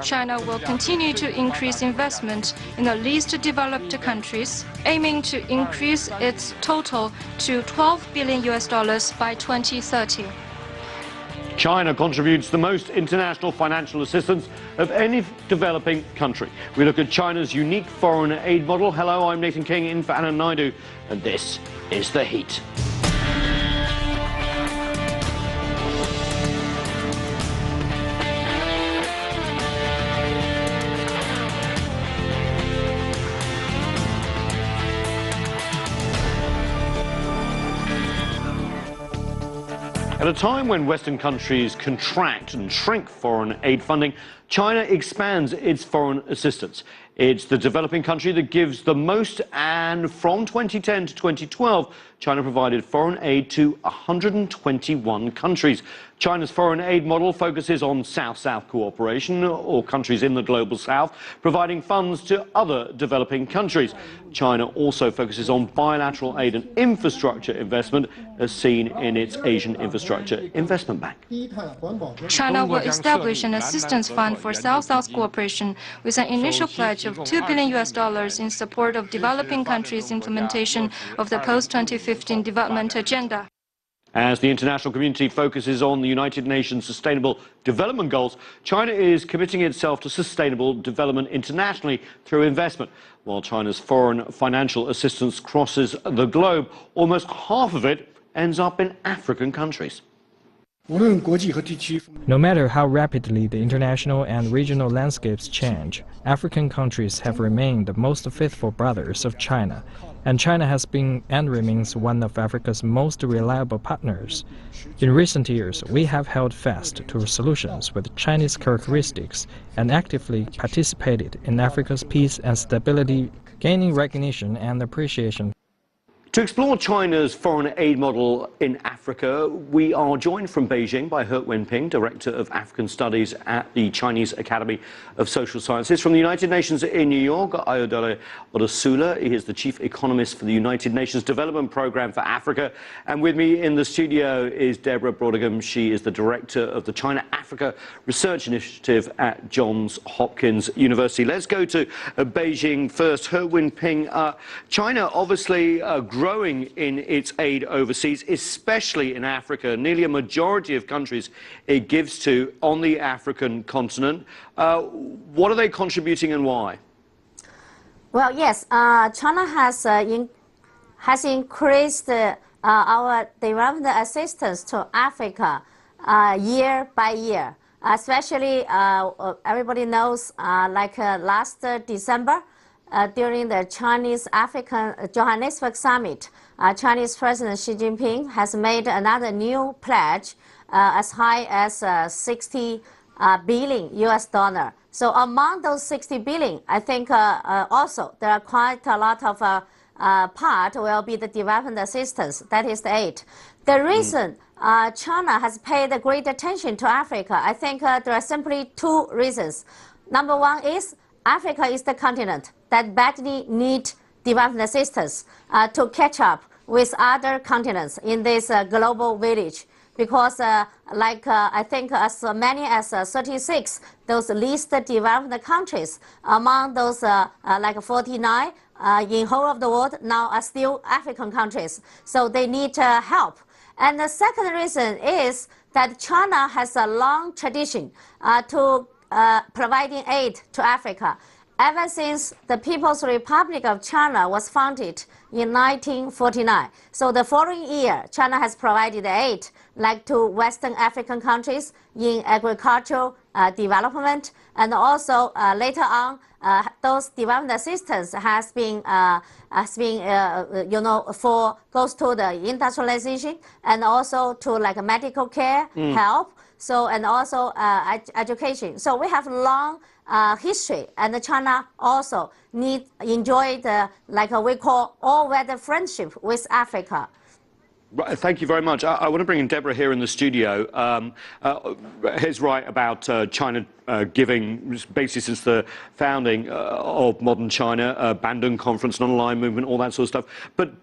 China will continue to increase investment in the least developed countries, aiming to increase its total to $12 billion by 2030. China contributes the most international financial assistance of any developing country. We look at China's unique foreign aid model. Hello, I'm Nathan King in for Anna Naidu, and this is The Heat. At a time when Western countries contract and shrink foreign aid funding, China expands its foreign assistance. It's the developing country that gives the most, and from 2010 to 2012, China provided foreign aid to 121 countries. China's foreign aid model focuses on South-South Cooperation, or countries in the global south, providing funds to other developing countries. China also focuses on bilateral aid and infrastructure investment, as seen in its Asian Infrastructure Investment Bank. China will establish an assistance fund for SouthSouth Cooperation with an initial pledge of $2 billion in support of developing countries' implementation of the post-2015 development agenda. As the international community focuses on the United Nations Sustainable Development Goals, China is committing itself to sustainable development internationally through investment. While China's foreign financial assistance crosses the globe, almost half of it ends up in African countries. No matter how rapidly the international and regional landscapes change, African countries have remained the most faithful brothers of China, and China has been and remains one of Africa's most reliable partners. In recent years, we have held fast to solutions with Chinese characteristics and actively participated in Africa's peace and stability, gaining recognition and appreciation. To explore China's foreign aid model in Africa, we are joined from Beijing by He Wenping, Director of African Studies at the Chinese Academy of Social Sciences. From the United Nations in New York, Ayodele Odosula, he is the Chief Economist for the United Nations Development Programme for Africa. And with me in the studio is Deborah Brodigan. She is the Director of the China-Africa Research Initiative at Johns Hopkins University. Let's go to Beijing first. He Wenping, China obviously growing in its aid overseas, especially in Africa. Nearly a majority of countries it gives to on the African continent. What are they contributing and why? Well, yes, China has increased our development assistance to Africa year by year. Especially, everybody knows, last December, during the Chinese-African Johannesburg Summit, Chinese President Xi Jinping has made another new pledge as high as $60 billion. So among those 60 billion, I think also there are quite a lot of part will be the development assistance, that is the aid. The reason China has paid great attention to Africa, I think there are simply two reasons. Number one is Africa is the continent that badly needs development assistance to catch up with other continents in this global village. Because I think as many as 36, those least developed countries, among those 49 in whole of the world now are still African countries. So they need help. And the second reason is that China has a long tradition to providing aid to Africa. Ever since the People's Republic of China was founded in 1949. So the following year, China has provided aid to Western African countries in agricultural development, and also later on, those development assistance has been for goes to the industrialization and also to medical care, help. So and also education. So we have long history, and China also enjoy the we call all-weather friendship with Africa. Right, thank you very much. I want to bring in Deborah here in the studio. He's right about China giving, basically since the founding of modern China, Bandung Conference, non-aligned movement, all that sort of stuff. But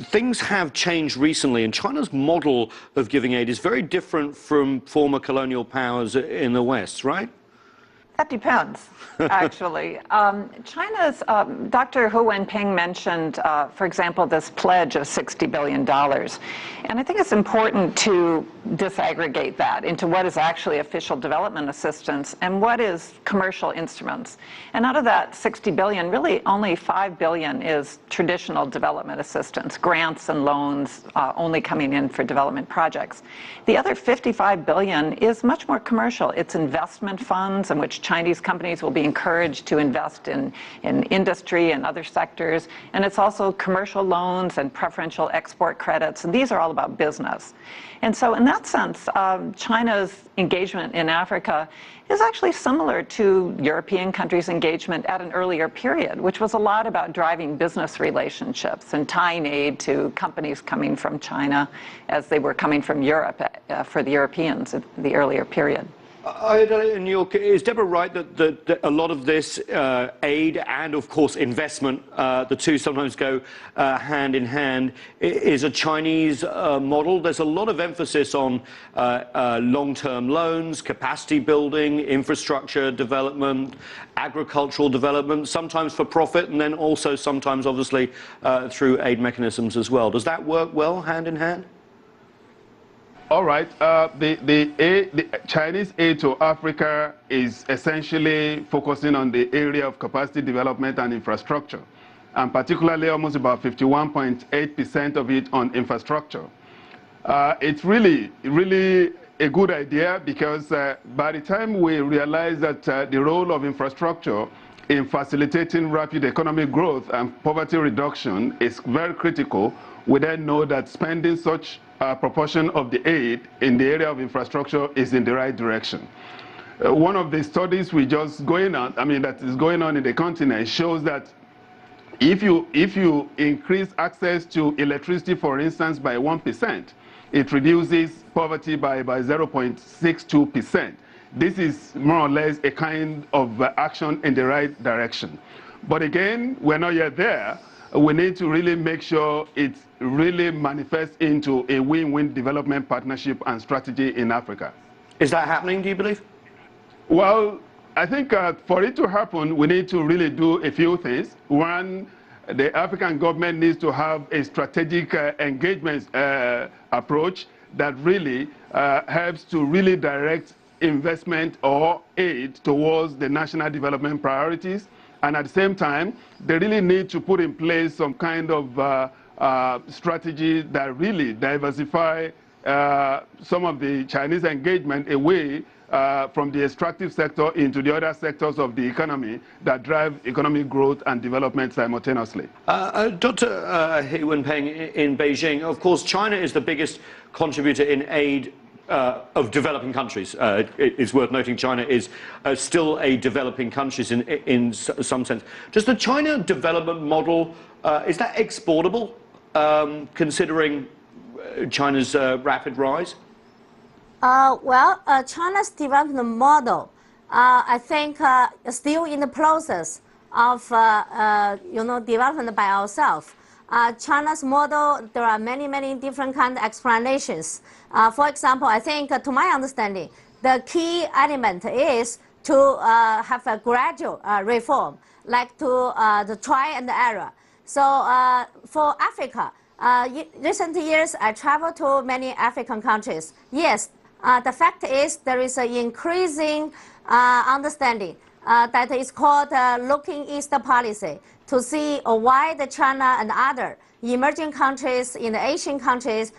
things have changed recently, and China's model of giving aid is very different from former colonial powers in the West, right? That depends, actually. China's, Dr. Hu Wenping mentioned, for example, this pledge of $60 billion. And I think it's important to disaggregate that into what is actually official development assistance and what is commercial instruments. And out of that $60 billion, really only $5 billion is traditional development assistance, grants and loans only coming in for development projects. The other $55 billion is much more commercial. It's investment funds in which Chinese companies will be encouraged to invest in industry and other sectors. And it's also commercial loans and preferential export credits. And these are all about business. And so in that sense, China's engagement in Africa is actually similar to European countries' engagement at an earlier period, which was a lot about driving business relationships and tying aid to companies coming from China as they were coming from Europe for the Europeans in the earlier period. In New York, is Deborah right that a lot of this aid and, of course, investment, the two sometimes go hand in hand, is a Chinese model? There's a lot of emphasis on long-term loans, capacity building, infrastructure development, agricultural development, sometimes for profit, and then also sometimes, obviously, through aid mechanisms as well. Does that work well, hand in hand? All right. The Chinese aid to Africa is essentially focusing on the area of capacity development and infrastructure, and particularly almost about 51.8% of it on infrastructure. It's really a good idea because by the time we realize that the role of infrastructure in facilitating rapid economic growth and poverty reduction is very critical, we then know that spending such a proportion of the aid in the area of infrastructure is in the right direction. One of the studies that is going on in the continent shows that if you increase access to electricity, for instance, by 1%, it reduces poverty by 0.62%. This is more or less a kind of action in the right direction. But again, we're not yet there. We need to really make sure it really manifests into a win-win development partnership and strategy in Africa. Is that happening, do you believe? Well, I think for it to happen, we need to really do a few things. One, the African government needs to have a strategic engagement approach that really helps to really direct investment or aid towards the national development priorities. And at the same time, they really need to put in place some kind of strategy that really diversify some of the Chinese engagement away from the extractive sector into the other sectors of the economy that drive economic growth and development simultaneously. Dr. Hu Wenping in Beijing, of course, China is the biggest contributor in aid of developing countries. It's worth noting China is still a developing country in some sense. Does the China development model, is that exportable, considering China's rapid rise? China's development model, I think, is still in the process of development by ourselves. China's model, there are many different kind of explanations. For example, I think, to my understanding, the key element is to have a gradual reform, like to the try and error. So for Africa, recent years I traveled to many African countries. Yes, the fact is there is an increasing understanding that is called looking east policy, to see why the China and other emerging countries in the Asian countries,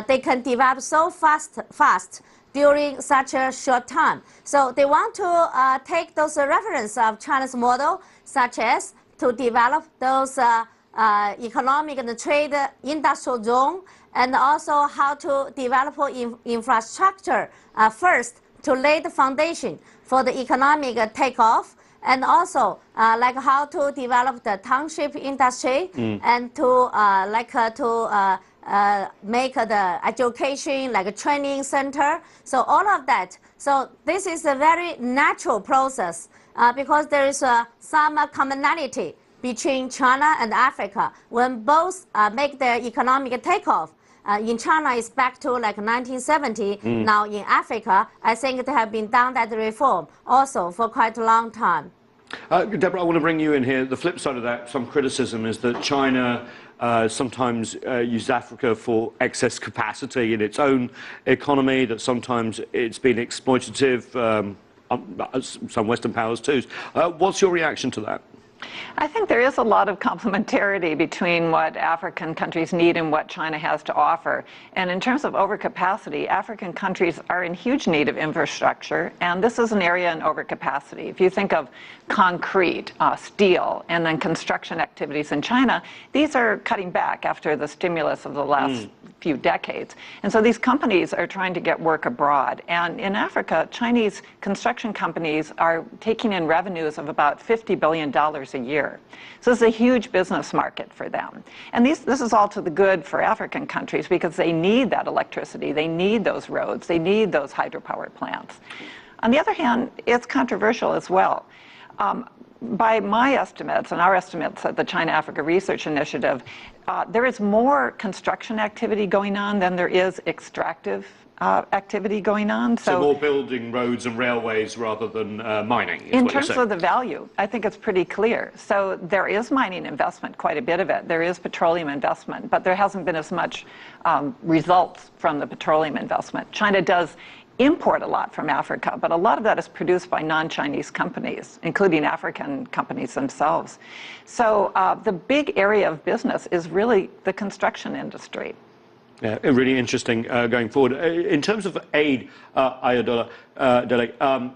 they can develop so fast during such a short time. So they want to take those references of China's model, such as to develop those economic and trade industrial zone, and also how to develop infrastructure first to lay the foundation for the economic takeoff, and also like how to develop the township industry and to make the education like a training center. So all of that. So this is a very natural process because there is some commonality between China and Africa. When both make their economic takeoff, in China, it's back to like 1970. Now in Africa, I think they have been done that reform also for quite a long time. Deborah, I want to bring you in here. The flip side of that, some criticism is that China sometimes uses Africa for excess capacity in its own economy, that sometimes it's been exploitative, some Western powers too. What's your reaction to that? I think there is a lot of complementarity between what African countries need and what China has to offer. And in terms of overcapacity, African countries are in huge need of infrastructure, and this is an area in overcapacity. If you think of concrete, steel, and then construction activities in China, these are cutting back after the stimulus of the last few decades. And so these companies are trying to get work abroad. And in Africa, Chinese construction companies are taking in revenues of about $50 billion a year. So this is a huge business market for them. And this is all to the good for African countries because they need that electricity, they need those roads, they need those hydropower plants. On the other hand, it's controversial as well. By my estimates and our estimates at the China-Africa Research Initiative, there is more construction activity going on than there is extractive activity going on. So more building roads and railways rather than mining, is in what you're terms saying. of the value, I think it's pretty clear. So there is mining investment, quite a bit of it. There is petroleum investment, but there hasn't been as much results from the petroleum investment. China does import a lot from Africa, but a lot of that is produced by non-Chinese companies, including African companies themselves. So the big area of business is really the construction industry. Yeah, really interesting going forward. In terms of aid, Ayodeji,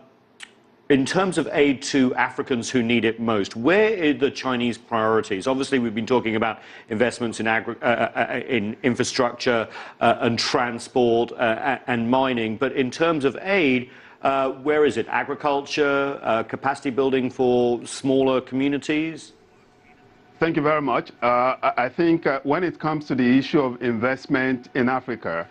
in terms of aid to Africans who need it most, where are the Chinese priorities? Obviously, we've been talking about investments in infrastructure and transport and mining, but in terms of aid, where is it? Agriculture, capacity building for smaller communities? Thank you very much. I think when it comes to the issue of investment in Africa,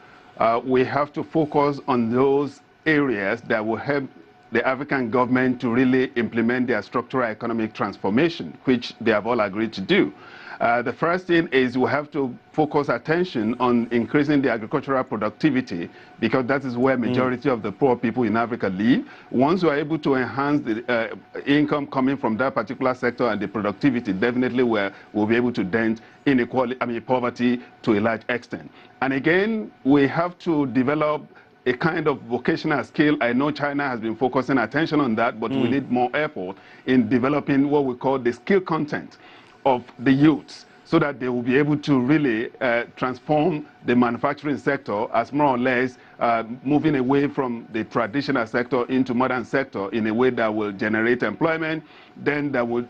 we have to focus on those areas that will help the African government to really implement their structural economic transformation, which they have all agreed to do. The first thing is we have to focus attention on increasing the agricultural productivity because that is where majority of the poor people in Africa live. Once we are able to enhance the income coming from that particular sector and the productivity, definitely we'll be able to dent inequality, poverty to a large extent. And again, we have to develop a kind of vocational skill. I know China has been focusing attention on that, but we need more effort in developing what we call the skill content of the youths so that they will be able to really transform the manufacturing sector as more or less moving away from the traditional sector into modern sector in a way that will generate employment, then that will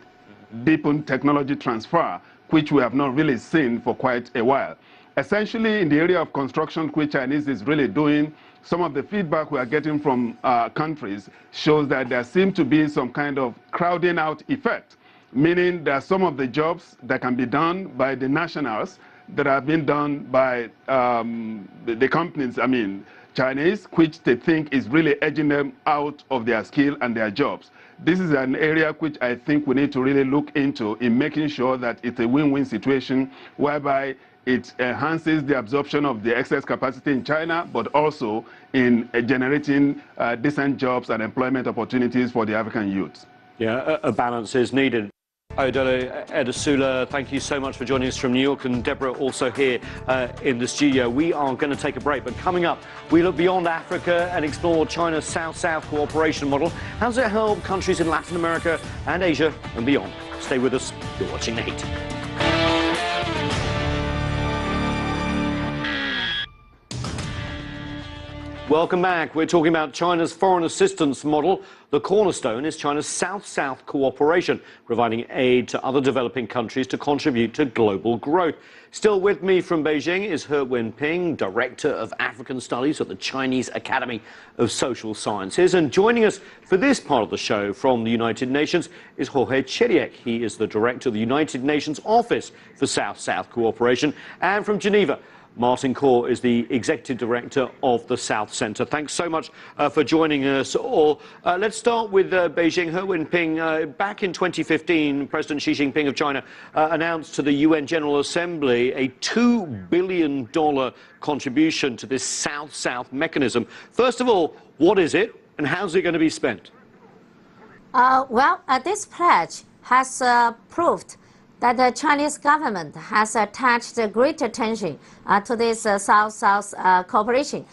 deepen technology transfer, which we have not really seen for quite a while. Essentially, in the area of construction, which Chinese is really doing, some of the feedback we are getting from countries shows that there seems to be some kind of crowding out effect, meaning that some of the jobs that can be done by the nationals that have been done by the companies, Chinese, which they think is really edging them out of their skill and their jobs. This is an area which I think we need to really look into in making sure that it's a win-win situation whereby it enhances the absorption of the excess capacity in China, but also in generating decent jobs and employment opportunities for the African youth. Yeah, a balance is needed. Ayodeji Edesula, thank you so much for joining us from New York, and Deborah also here in the studio. We are going to take a break, but coming up, we look beyond Africa and explore China's South-South Cooperation model. How does it help countries in Latin America and Asia and beyond? Stay with us. You're watching The Heat. Welcome back. We're talking about China's foreign assistance model. The cornerstone is China's South-South Cooperation, providing aid to other developing countries to contribute to global growth. Still with me from Beijing is He Wenping, Director of African Studies at the Chinese Academy of Social Sciences. And joining us for this part of the show from the United Nations is Jorge Chiriek. He is the Director of the United Nations Office for South-South Cooperation. And from Geneva, Martin Kaur is the Executive Director of the South Centre. Thanks so much for joining us all. Let's start with Beijing. He Wenping, back in 2015, President Xi Jinping of China announced to the UN General Assembly a $2 billion contribution to this South-South mechanism. First of all, what is it and how's it going to be spent? This pledge has proved that the Chinese government has attached great attention to this South-South cooperation.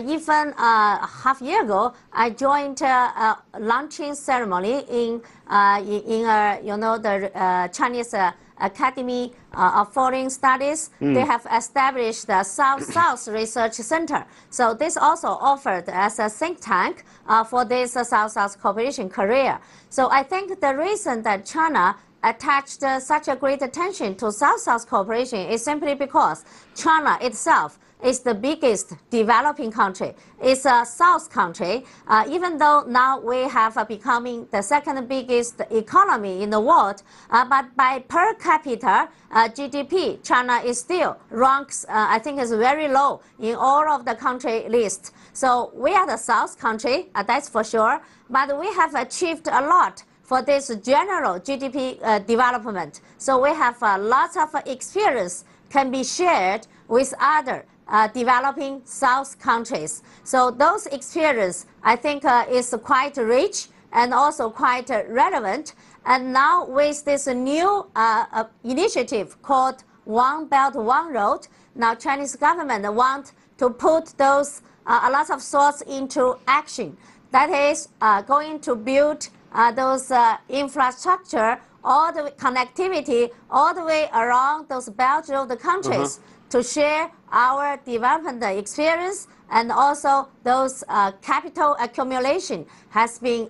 Even half a year ago, I joined a launching ceremony in the Chinese Academy of Foreign Studies. They have established the South-South Research Center. So this also offered as a think tank for this South-South cooperation career. So I think the reason that China attached such a great attention to South-South cooperation is simply because China itself is the biggest developing country. It's a South country, even though now we have becoming the second biggest economy in the world, but by per capita GDP, China is still ranks, I think is very low in all of the country list. So we are the South country, that's for sure, but we have achieved a lot for this general GDP development. So we have lots of experience can be shared with other developing South countries. So those experience, I think, is quite rich and also quite relevant. And now with this new initiative called One Belt, One Road, now Chinese government want to put those a lot of thoughts into action. That is going to build those infrastructure, all the connectivity, all the way around those Belt Road countries to share our development experience, and also those capital accumulation has been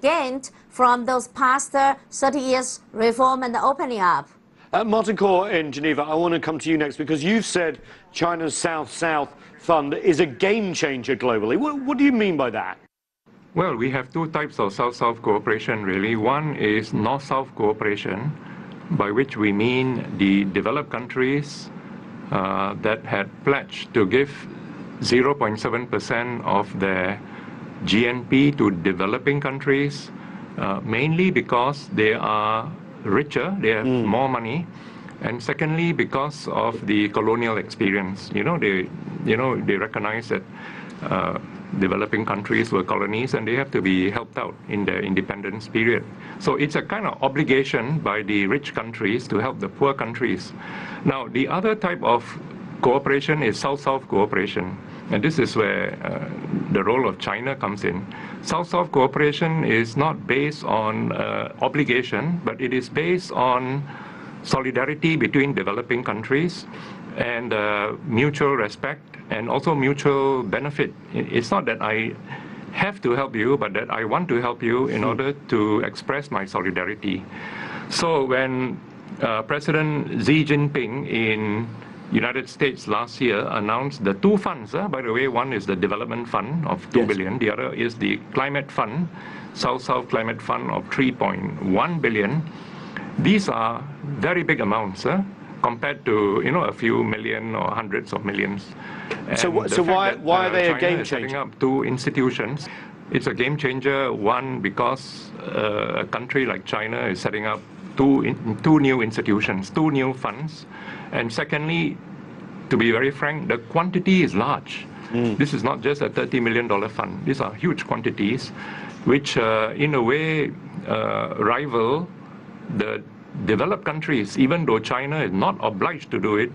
gained from those past 30 years reform and opening up. Martin Kaur in Geneva, I want to come to you next because you've said China's South-South Fund is a game changer globally. What do you mean by that? Well, we have two types of South-South cooperation, really. One is North-South cooperation, by which we mean the developed countries that had pledged to give 0.7% of their GNP to developing countries, mainly because they are richer, they have more money, and secondly because of the colonial experience. They recognize that developing countries were colonies and they have to be helped out in their independence period. So it's a kind of obligation by the rich countries to help the poor countries. Now, the other type of cooperation is South-South cooperation. And this is where the role of China comes in. South-South cooperation is not based on obligation, but it is based on solidarity between developing countries and mutual respect and also mutual benefit. It's not that I have to help you, but that I want to help you in order to express my solidarity. So when President Xi Jinping in United States last year announced the two funds, by the way, one is the development fund of $2 billion, the other is the climate fund, South-South climate fund of $3.1 billion. These are very big amounts compared to a few million or hundreds of millions. So why are they a game changer? Setting up two institutions. It's a game changer, one, because a country like China is setting up two new institutions, two new funds. And secondly, to be very frank, the quantity is large. This is not just a $30 million fund. These are huge quantities, which in a way rival the developed countries. Even though China is not obliged to do it,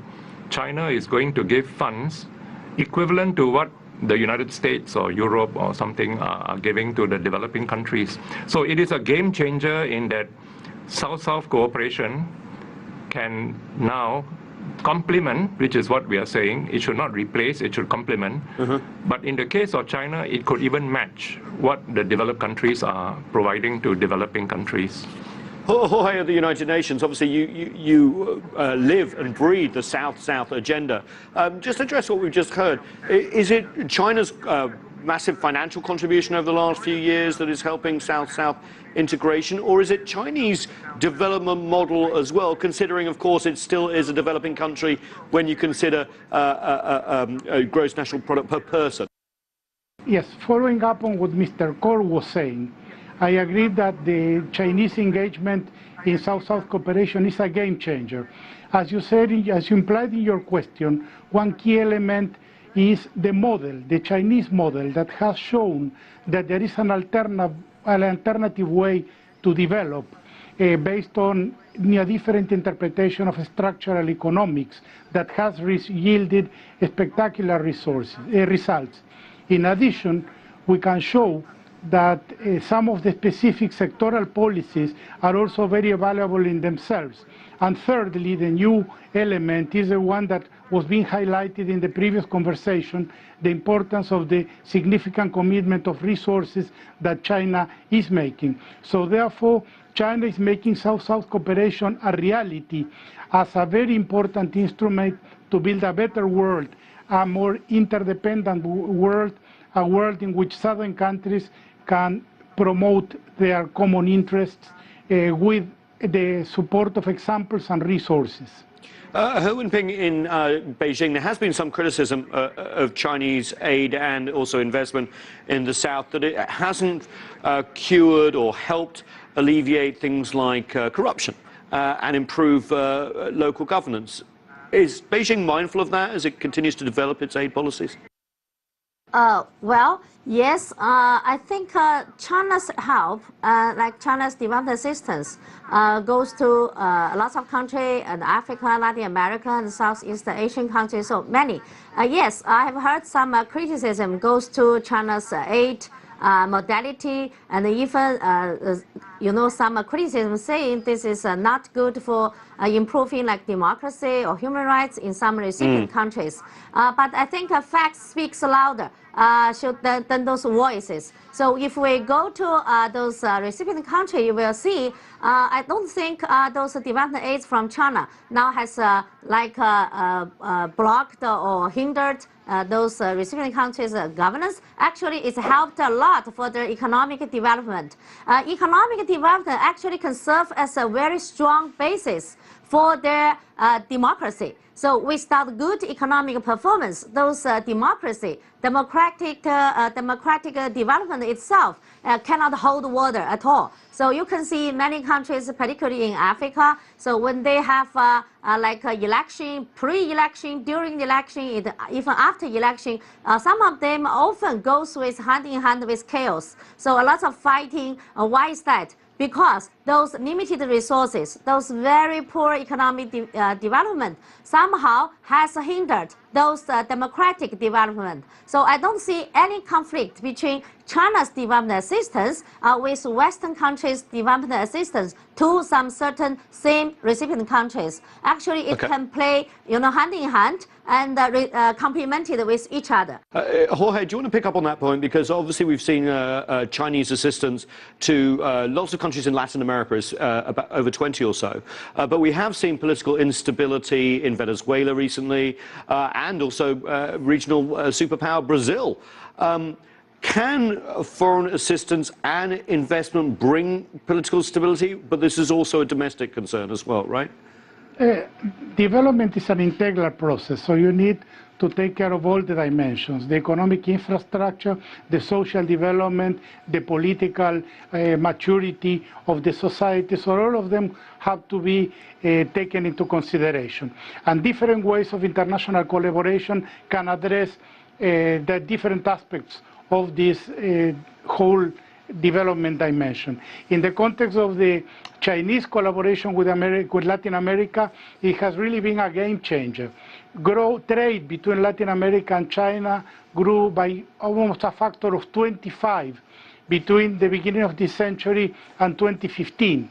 China is going to give funds equivalent to what the United States or Europe or something are giving to the developing countries. So it is a game changer in that South-South cooperation can now complement, which is what we are saying. It should not replace, it should complement. But in the case of China, it could even match what the developed countries are providing to developing countries. Jorge of the United Nations, obviously you live and breathe the South-South agenda. Just address what we've just heard. Is it China's massive financial contribution over the last few years that is helping South-South integration, or is it Chinese development model as well, considering, of course, it still is a developing country when you consider a gross national product per person? Yes, following up on what Mr. Kaur was saying, I agree that the Chinese engagement in South-South cooperation is a game changer. As you said, as you implied in your question, one key element is the model, the Chinese model, that has shown that there is an alternative way to develop based on a different interpretation of structural economics that has yielded spectacular results. In addition, we can show that some of the specific sectoral policies are also very valuable in themselves. And thirdly, the new element is the one that was being highlighted in the previous conversation, the importance of the significant commitment of resources that China is making. So therefore, China is making South-South cooperation a reality as a very important instrument to build a better world, a more interdependent world, a world in which southern countries can promote their common interests with the support of examples and resources. He Wenping, in Beijing, there has been some criticism of Chinese aid and also investment in the South, that it hasn't cured or helped alleviate things like corruption and improve local governance. Is Beijing mindful of that as it continues to develop its aid policies? Well, yes, I think China's help, like China's development assistance, goes to lots of countries, Africa, Latin America, and Southeast Asian countries, so many. Yes, I have heard some criticism goes to China's aid modality, and even some criticism saying this is not good for improving like democracy or human rights in some recipient countries. But I think facts speaks louder than those voices. So if we go to those recipient countries, you will see I don't think those development aids from China now has blocked or hindered those recipient countries' governance. Actually, it's helped a lot for their economic development. Economic development actually can serve as a very strong basis for their democracy. So without good economic performance, those democratic development itself cannot hold water at all. So you can see many countries, particularly in Africa, so when they have election, pre-election, during the election, even after election, some of them often goes with hand in hand with chaos. So a lot of fighting. Why is that? Because those limited resources, those very poor economic development somehow has hindered those democratic development. So I don't see any conflict between China's development assistance with Western countries' development assistance to some certain same recipient countries. Actually, it can play hand in hand and complemented with each other. Jorge, do you want to pick up on that point? Because obviously we've seen Chinese assistance to lots of countries in Latin America, about over 20 or so. But we have seen political instability in Venezuela recently, and also regional superpower Brazil. Can foreign assistance and investment bring political stability? But this is also a domestic concern as well, right? Development is an integral process, so you need to take care of all the dimensions: the economic infrastructure, the social development, the political maturity of the society. So all of them have to be taken into consideration. And different ways of international collaboration can address the different aspects of this whole development dimension. In the context of the Chinese collaboration with Latin America, it has really been a game changer. Trade between Latin America and China grew by almost a factor of 25 between the beginning of this century and 2015.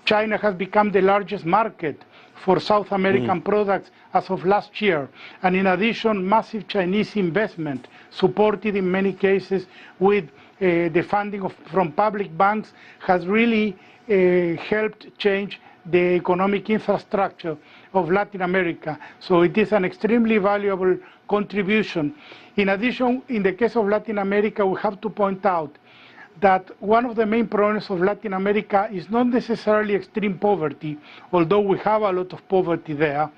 China has become the largest market for South American products as of last year. And in addition, massive Chinese investment, supported in many cases with the funding from public banks, has really helped change the economic infrastructure of Latin America. So it is an extremely valuable contribution. In addition, in the case of Latin America, we have to point out that one of the main problems of Latin America is not necessarily extreme poverty, although we have a lot of poverty there,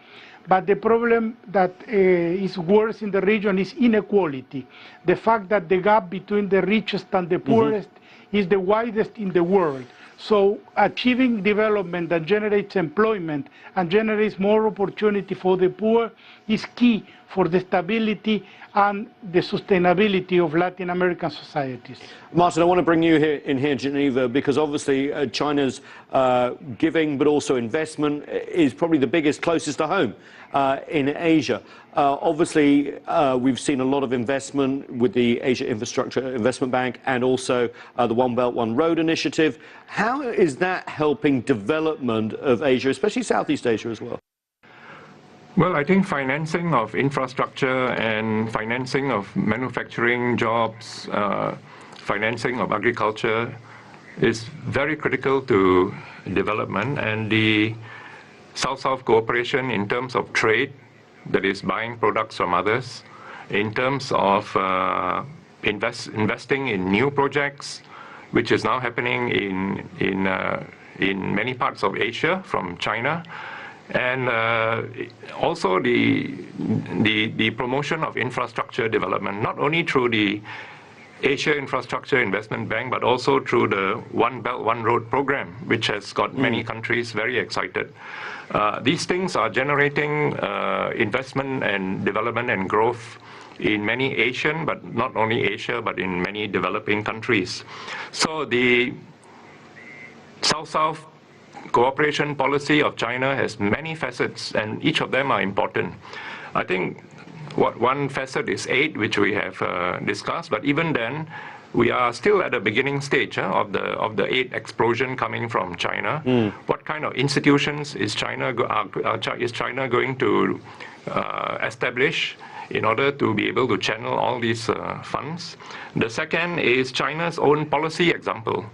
but the problem that is worse in the region is inequality. The fact that the gap between the richest and the poorest is the widest in the world. So achieving development that generates employment and generates more opportunity for the poor is key for the stability and the sustainability of Latin American societies. Martin, I want to bring you here in Geneva, because obviously China's giving but also investment is probably the biggest, closest to home in Asia. Obviously, we've seen a lot of investment with the Asia Infrastructure Investment Bank and also the One Belt, One Road initiative. How is that helping development of Asia, especially Southeast Asia as well? Well, I think financing of infrastructure and financing of manufacturing jobs, financing of agriculture is very critical to development, and the South-South Cooperation in terms of trade, that is buying products from others, in terms of investing in new projects, which is now happening in many parts of Asia from China, and also the promotion of infrastructure development, not only through the Asia Infrastructure Investment Bank, but also through the One Belt, One Road program, which has got many countries very excited. These things are generating investment and development and growth in many Asian, but not only Asia, but in many developing countries. So the South-South Cooperation policy of China has many facets, and each of them are important. I think one facet is aid, which we have discussed, but even then, we are still at the beginning stage of the aid explosion coming from China. What kind of institutions is China going to establish in order to be able to channel all these funds? The second is China's own policy example.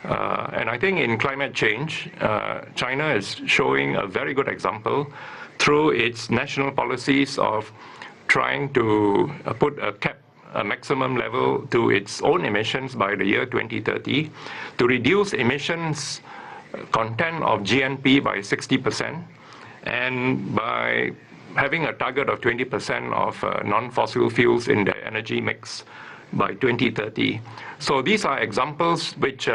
And I think in climate change, China is showing a very good example through its national policies of trying to put a maximum level to its own emissions by the year 2030, to reduce emissions content of GNP by 60%, and by having a target of 20% of non-fossil fuels in the energy mix by 2030. So these are examples which,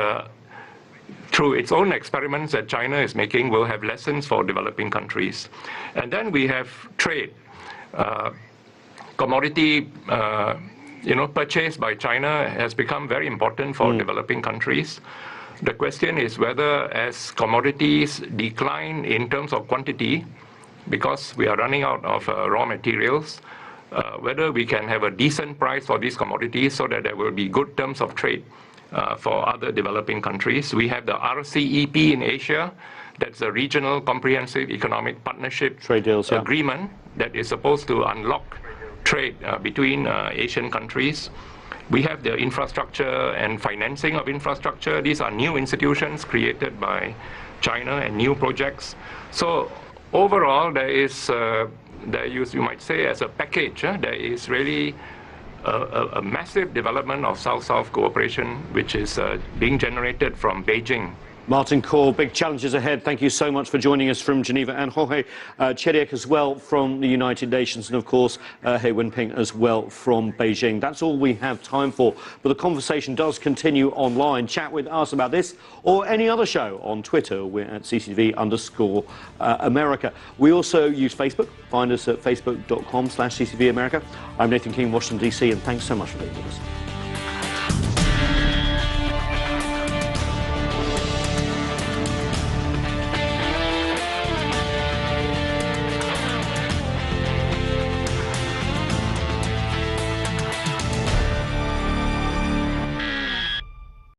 through its own experiments that China is making, will have lessons for developing countries. And then we have trade. Commodity purchase by China has become very important for developing countries. The question is whether, as commodities decline in terms of quantity, because we are running out of raw materials, whether we can have a decent price for these commodities so that there will be good terms of trade for other developing countries. We have the RCEP in Asia. That's a regional comprehensive economic partnership trade deals, agreement that is supposed to unlock trade between Asian countries. We have the infrastructure and financing of infrastructure. These are new institutions created by China and new projects. So overall, there is, you might say, as a package, there is really a massive development of South-South cooperation, which is being generated from Beijing. Martin Kor, big challenges ahead. Thank you so much for joining us from Geneva. And Jorge Chediek as well from the United Nations, and of course, He Wenping as well from Beijing. That's all we have time for. But the conversation does continue online. Chat with us about this or any other show on Twitter. We're at CCTV_America. We also use Facebook. Find us at facebook.com/CCTV America. I'm Nathan King, Washington, D.C., and thanks so much for being with us.